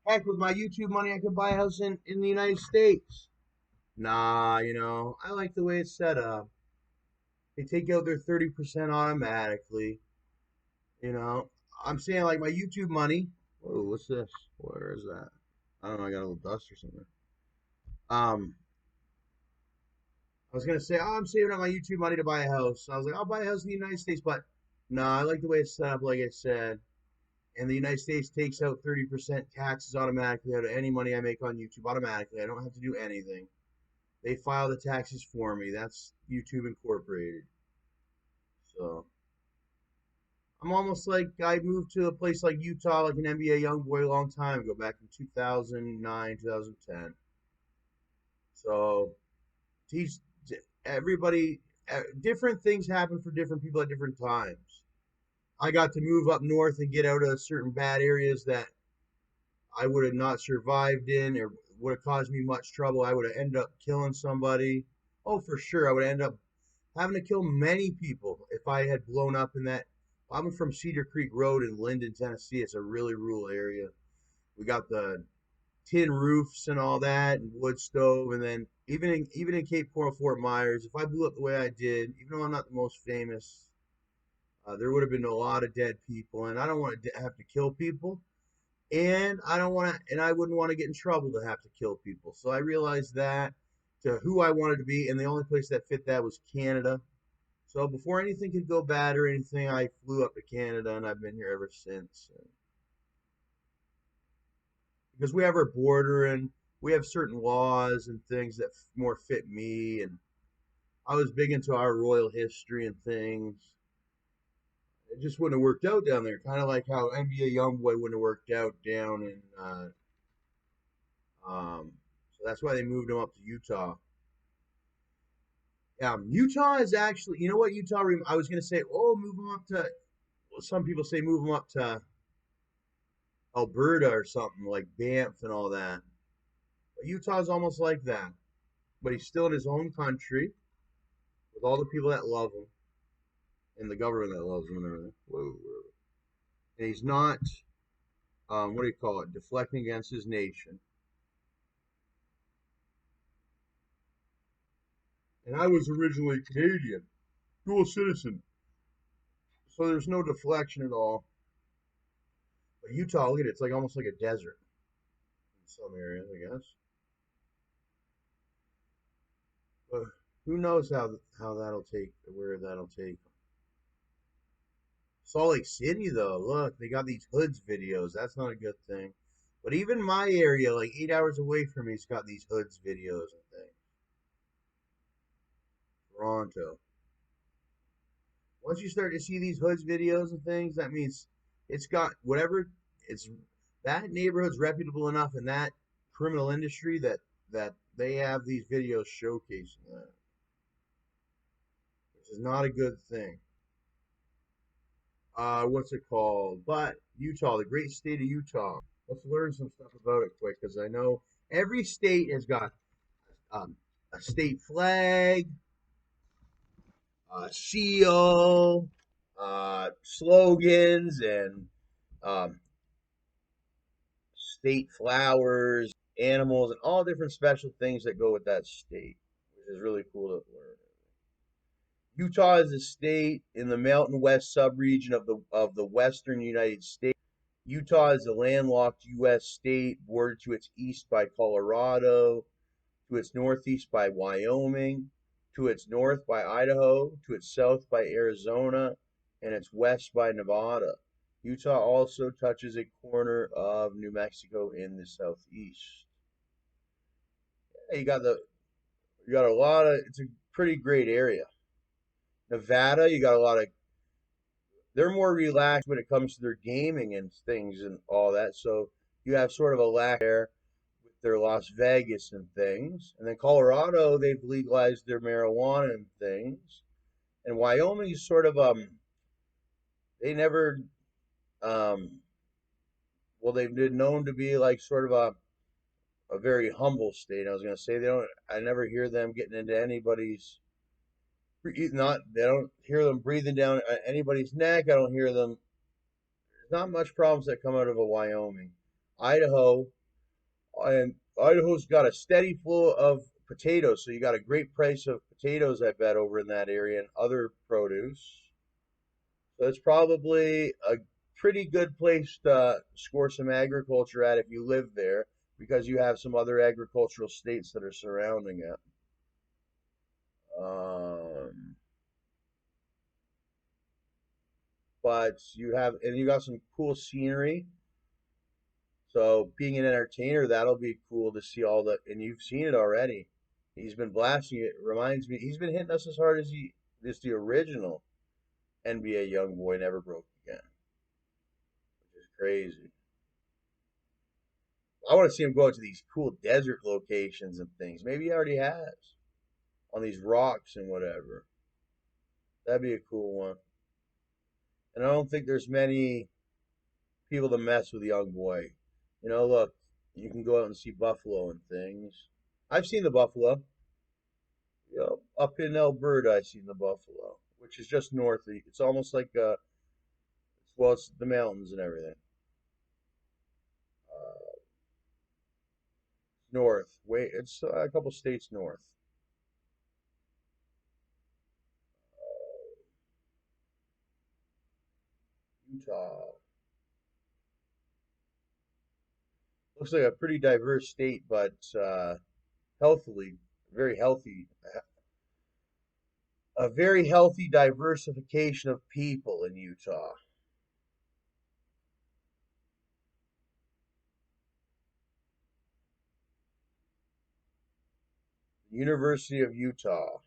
Heck, with my YouTube money, I could buy a house in the United States. Nah, I like the way it's set up. They take out their 30% automatically. You know, I'm saying like my YouTube money. Whoa, what's this? Where is that? I don't know. I got a little dust or something. Um, I was gonna say, oh, I'm saving up my YouTube money to buy a house. I was like, I'll buy a house in the United States, but no, I like the way it's set up. Like I said, and the United States takes out 30% taxes automatically out of any money I make on YouTube automatically. I don't have to do anything. They file the taxes for me. That's YouTube Incorporated. So I'm almost like I moved to a place like Utah, like an NBA young boy, a long time ago, back in 2009, 2010. So teach everybody. Different things happen for different people at different times. I got to move up north and get out of certain bad areas that I would have not survived in, or would have caused me much trouble. I would have ended up killing somebody. Oh, for sure. I would end up having to kill many people if I had blown up in that. I'm from Cedar Creek Road in Linden, Tennessee. It's a really rural area. We got the tin roofs and all that, and wood stove, and then even in Cape Coral, Fort Myers, if I blew up the way I did, even though I'm not the most famous, there would have been a lot of dead people, and I don't want to have to kill people, and I don't want to, and I wouldn't want to get in trouble to have to kill people. So I realized that to who I wanted to be, and the only place that fit that was Canada. So before anything could go bad or anything, I flew up to Canada, and I've been here ever since. Because we have our border and we have certain laws and things that more fit me. And I was big into our royal history and things. It just wouldn't have worked out down there. Kind of like how NBA YoungBoy wouldn't have worked out down in. So that's why they moved him up to Utah. Utah is actually, you know what Utah? I was gonna say, oh, move him up to. Well, some people say move him up to Alberta or something like Banff and all that. But Utah's almost like that, but he's still in his own country with all the people that love him and the government that loves him and everything. Whoa, whoa. And he's not, what do you call it, deflecting against his nation. And I was originally Canadian, dual citizen, so there's no deflection at all. But Utah, look at it, it's like almost like a desert in some areas, I guess. But who knows how that'll take, where that'll take. Salt Lake City, though, look, they got these hoods videos. That's not a good thing. But even my area, like 8 hours away from me, has got these hoods videos and things. Toronto. Once you start to see these hoods videos and things, that means it's got whatever it's that neighborhood's reputable enough in that criminal industry that they have these videos showcasing that, which is not a good thing. What's it called? But Utah, the great state of Utah. Let's learn some stuff about it quick, because I know every state has got a state flag, seal, slogans, and um, state flowers, animals, and all different special things that go with that state, which is really cool to learn. Utah is a state in the Mountain West subregion of the western United States. Utah is a landlocked U.S. state bordered to its east by Colorado, to its northeast by Wyoming, to its north by Idaho, to its south by Arizona, and its west by Nevada. Utah also touches a corner of New Mexico in the southeast. Yeah, you got a lot of it's a pretty great area. Nevada, you got a lot of they're more relaxed when it comes to their gaming and things and all that. So you have sort of a lack there with their Las Vegas and things. And then Colorado, they've legalized their marijuana and things. And Wyoming is sort of they never um well they've been known to be like sort of a very humble state. I was gonna say I never hear them getting into anybody's not they don't hear them breathing down anybody's neck. I don't hear them. There's not much problems that come out of a Wyoming. Idaho, and Idaho's got a steady flow of potatoes, so you got a great price of potatoes, I bet, over in that area and other produce. So it's probably a pretty good place to score some agriculture at if you live there, because you have some other agricultural states that are surrounding it. Um, but you got some cool scenery. So being an entertainer, that'll be cool to see all the, and you've seen it already. He's been blasting it. Reminds me, he's been hitting us as hard as the original NBA young boy never broke again, which is crazy. I want to see him go out to these cool desert locations and things. Maybe he already has on these rocks and whatever. That'd be a cool one. And I don't think there's many people to mess with young boy. Look, you can go out and see buffalo and things. I've seen the buffalo. Up in Alberta, I've seen the buffalo, which is just north. It's almost like well, it's the mountains and everything. Uh, North, wait, it's a couple states north. Utah looks like a pretty diverse state, but healthily, very healthy, a very healthy diversification of people in Utah. University of Utah.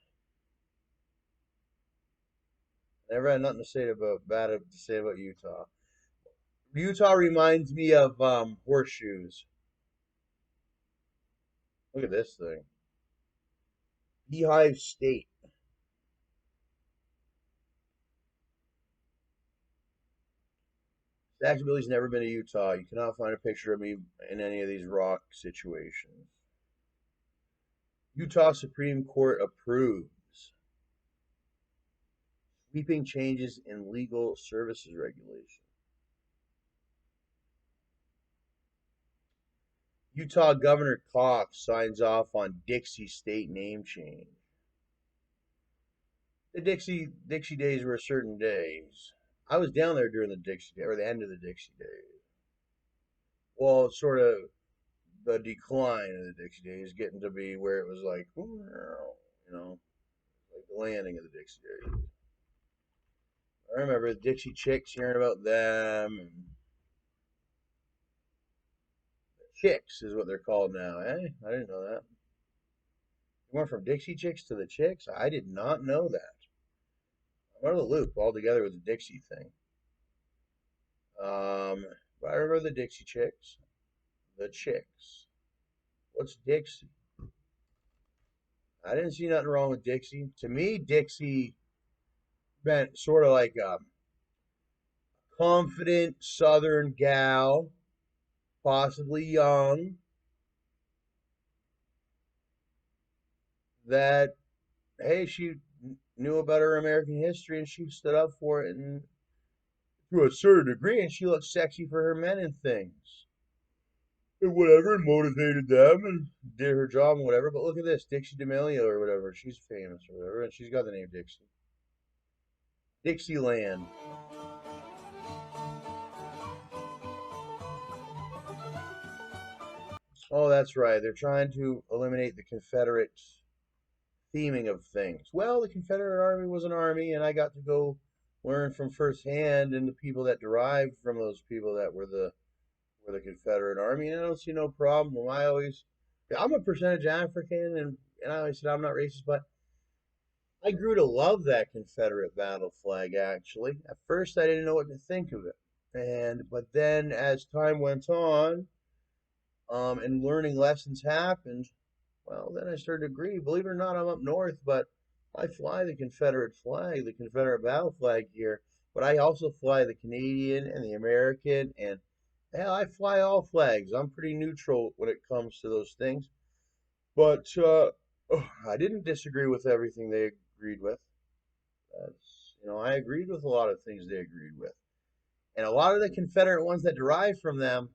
Never had nothing to say about bad to say about Utah. Utah reminds me of horseshoes. Look at this thing. Beehive State. StacksAMilli's never been to Utah. You cannot find a picture of me in any of these rock situations. Utah Supreme Court approves sweeping changes in legal services regulation. Utah Governor Cox signs off on Dixie State name change. The Dixie days were certain days. I was down there during the Dixie Day, or the end of the Dixie days. Well, sort of the decline of the Dixie days, getting to be where it was like, like the landing of the Dixie days. I remember the Dixie Chicks, hearing about them. And Chicks is what they're called now, eh? I didn't know that. You went from Dixie Chicks to the Chicks? I did not know that. I'm out of the loop altogether with the Dixie thing. But I remember the Dixie Chicks. The Chicks. What's Dixie? I didn't see nothing wrong with Dixie. To me, Dixie meant sort of like a confident Southern gal, possibly young, that, hey, she knew about her American history and she stood up for it, and to a certain degree, and she looked sexy for her men and things. And whatever, and motivated them and did her job and whatever. But look at this, Dixie D'Amelio or whatever. She's famous or whatever, and she's got the name Dixie. Dixieland. Oh, that's right. They're trying to eliminate the Confederate theming of things. Well, the Confederate Army was an army, and I got to go learn from firsthand and the people that derived from those people that were the Confederate Army, and I don't see no problem. I'm a percentage African, and I always said I'm not racist, but I grew to love that Confederate battle flag. Actually, at first I didn't know what to think of it, but then as time went on, and learning lessons happened, well, then I started to agree. Believe it or not, I'm up north, but I fly the Confederate flag, the Confederate battle flag here. But I also fly the Canadian and the American, and hell, I fly all flags. I'm pretty neutral when it comes to those things. But I didn't disagree with everything they agreed with. I agreed with a lot of things they agreed with, and a lot of the Confederate ones that derived from them,